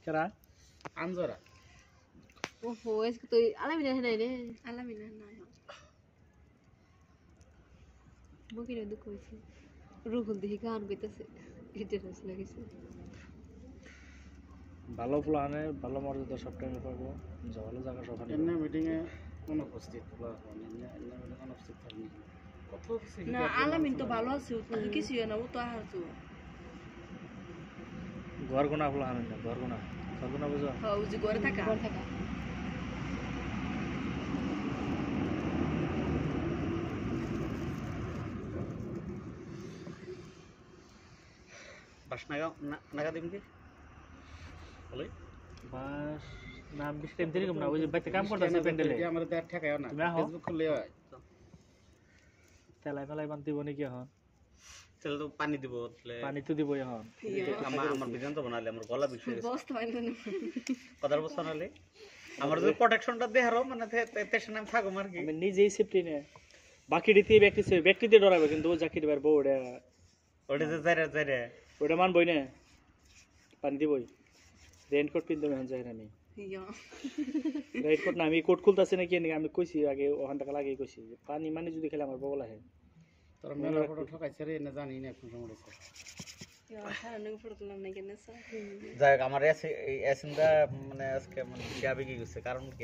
কেরা আনজরা ওহো এসকে তো আলামিনা নাই রে আলামিনা না মুকিরে দুঃখ হইছে রুহুল দেখি গান কইতাছে ইন্টারেস্ট লাগেছে ভালো প্ল্যানে ভালো মর্যাদা সব টাইমে পাবো ভালো জায়গা সব এমনি মিটিং এ অনুপস্থিত অনুপস্থিত থাকবে কত না আলামিন তো ভালো আছে ও তো কিছু না ও তো আহার তো ঘর গোনা প্ল্যান না ঘর গোনা বুঝো হ্যাঁ ও যে ঘরে থাকা বাস নাগা দিন কি বলে বাস নাম বেশি টাইম দেরি কম না ওই যে বাইতে কাম করতেছে প্যান্ডেলে আমার তো ঠেকায় না ফেসবুক খুললে হয় তেলাই মেলাই বানতে দিব নাকি এখন তাহলে তো পানি দিব তাহলে পানি তো দিব এখন আমার বিধান তো বানালে আমার গলা বিষয় বস্তা বাইন্দে না কথার বস্তা নালে আমার যদি প্রোটেকশনটা দেহারো মানে তেসে নাম থাকো আর কি আমি নিজেই সেফটি নে বাকি দিতে ব্যক্তি দিয়ে ডরাবে কিন্তু ও জাকির পারবো ওটা যে যাইরে ওটা মানবই না পানি দিবই রেইনকোট পিনতে এখন যাই আমি রেইনকোট না আমি কোট খুলতেছি নাকি আমি কইছি আগে ওখান থেকে লাগেই কইছি পানি মানে যদি খেলে আমার বগল আহে তোর মেলা ফটো ঠকাইছে রে না জানি না এখন সময় যাই আমার এসিনটা মানে আজকে মানে গাবি কি গেছে কারণ কি